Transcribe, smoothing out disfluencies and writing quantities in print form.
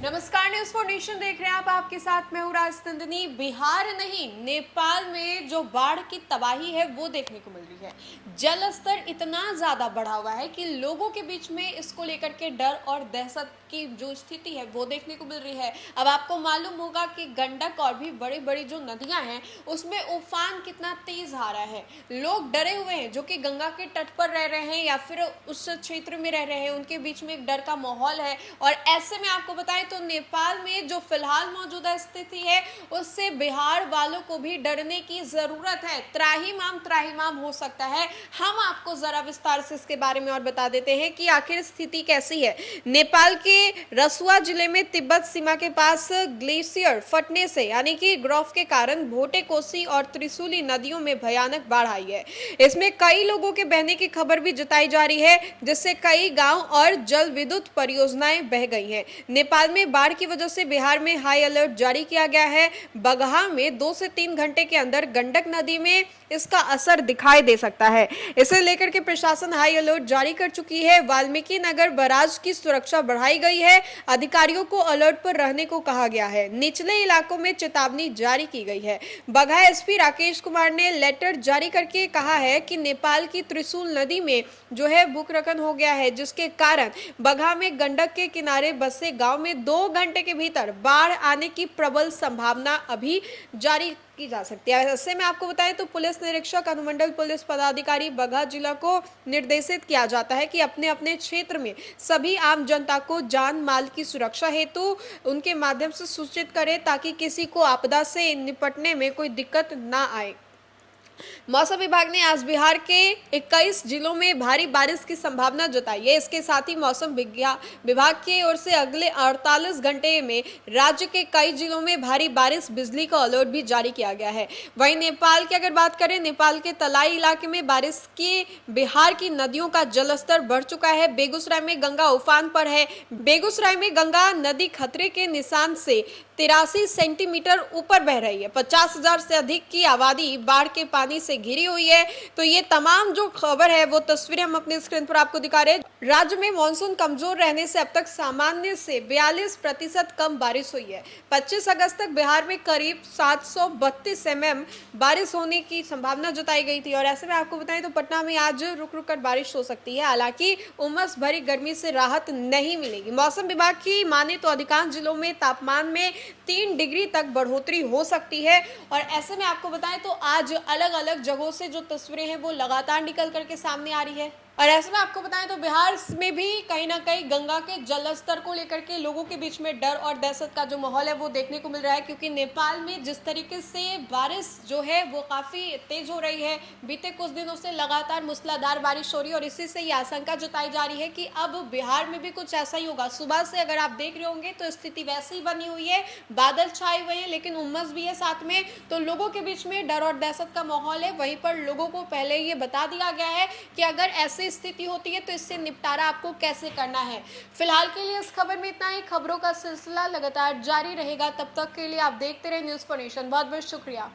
नमस्कार, news for nation देख रहे हैं आप। आपके साथ मैं हूं राजनंदिनी। बिहार नहीं, नेपाल में जो बाढ़ की तबाही है वो देखने को मिल रही है। जल स्तर इतना ज्यादा बढ़ा हुआ है कि लोगों के बीच में इसको लेकर के डर और दहशत की जो स्थिति है वो देखने को मिल रही है। अब आपको मालूम होगा कि गंडक और भी बड़ी बड़ी जो नदियां हैं उसमें उफान कितना तेज आ रहा है। लोग डरे हुए हैं जो कि गंगा के तट पर रह रहे हैं या फिर उस क्षेत्र में रह रहे हैं, उनके बीच में एक डर का माहौल है। और ऐसे में आपको बताएं तो नेपाल में जो फिलहाल मौजूदा स्थिति है उससे बिहार वालों को भी डरने की जरूरत है। त्राहिमाम हो सकता है। हम आपको जरा विस्तार से इसके बारे में और बता देते हैं कि आखिर स्थिति कैसी है। नेपाल के रसुआ जिले में तिब्बत सीमा के पास ग्लेशियर फटने से यानी कि ग्रोफ के कारण भोटे, कोसी और त्रिशूली नदियों में भयानक बाढ़ आई है। इसमें कई लोगों के बहने की खबर भी जताई जा रही है, जिससे कई गांव और जल विद्युत परियोजनाएं बह गई हैं। नेपाल में बाढ़ की वजह से बिहार में हाई अलर्ट जारी किया गया है। बगहा में 2 से 3 घंटे के अंदर गंडक नदी में इसका असर दिखाई दे सकता है। इसे लेकर के प्रशासन हाई अलर्ट जारी कर चुकी है। वाल्मीकि नगर बैराज की सुरक्षा बढ़ाई गई है। अधिकारियों को अलर्ट पर रहने को कहा गया है। निचले इलाकों में चेतावनी जारी की गई है। बगहा एसपी राकेश कुमार ने लेटर जारी करके कहा है कि नेपाल की त्रिशूल नदी में जो है भूखरकन हो गया है, जिसके कारण बगहा में गंडक के किनारे बसे गांव में 2 घंटे के भीतर बाढ़ आने की प्रबल संभावना अभी जारी की जा सकती है। ऐसे में आपको बताएं तो पुलिस निरीक्षक, अनुमंडल पुलिस पदाधिकारी बगहा जिला को निर्देशित किया जाता है कि अपने अपने क्षेत्र में सभी आम जनता को जान माल की सुरक्षा हेतु उनके माध्यम से सूचित करें ताकि किसी को आपदा से निपटने में कोई दिक्कत ना आए। मौसम विभाग ने आज बिहार के 21 जिलों में भारी बारिश की संभावना जताई है। इसके साथ ही मौसम विभाग की ओर से अगले 48 घंटे में राज्य के कई जिलों में भारी बारिश, बिजली का अलर्ट भी जारी किया गया है। वहीं नेपाल की अगर बात करें, नेपाल के तलाई इलाके में बारिश की बिहार की नदियों का जलस्तर बढ़ चुका है। बेगूसराय में गंगा उफान पर है। बेगूसराय में गंगा नदी खतरे के निशान से 83 सेंटीमीटर ऊपर बह रही है। 50,000 से अधिक की आबादी बाढ़ के पानी से घिरी हुई है। तो ये तमाम जो खबर है वो तस्वीरें हम अपने स्क्रीन पर आपको दिखा रहे हैं। राज्य में मानसून कमजोर रहने से अब तक सामान्य से 42% कम बारिश हुई है। 25 अगस्त तक बिहार में करीब 732 mm बारिश होने की संभावना जताई गई थी। और ऐसे में आपको बताएं तो पटना में आज रुक रुक कर बारिश हो सकती है। हालांकि उमस भरी गर्मी से राहत नहीं मिलेगी। मौसम विभाग की माने तो अधिकांश जिलों में तापमान में 3 डिग्री तक बढ़ोतरी हो सकती है। और ऐसे में आपको बताएं तो आज अलग अलग जगहों से जो तस्वीरें हैं वो लगातार निकल करके सामने आ रही है। और ऐसे में आपको बताएं तो बिहार में भी कहीं ना कहीं गंगा के जलस्तर को लेकर के लोगों के बीच में डर और दहशत का जो माहौल है वो देखने को मिल रहा है, क्योंकि नेपाल में जिस तरीके से बारिश जो है वो काफी तेज हो रही है। बीते कुछ दिनों से लगातार मूसलाधार बारिश हो रही है और इसी से ये आशंका जताई जा रही है कि अब बिहार में भी कुछ ऐसा ही होगा। सुबह से अगर आप देख रहे होंगे तो स्थिति वैसे ही बनी हुई है, बादल छाए हुए हैं लेकिन उमस भी है साथ में। तो लोगों के बीच में डर और दहशत का माहौल है। वहीं पर लोगों को पहले ये बता दिया गया है कि अगर ऐसे स्थिति होती है तो इससे निपटारा आपको कैसे करना है। फिलहाल के लिए इस खबर में इतना ही। खबरों का सिलसिला लगातार जारी रहेगा। तब तक के लिए आप देखते रहे न्यूज फॉर नेशन। बहुत बहुत शुक्रिया।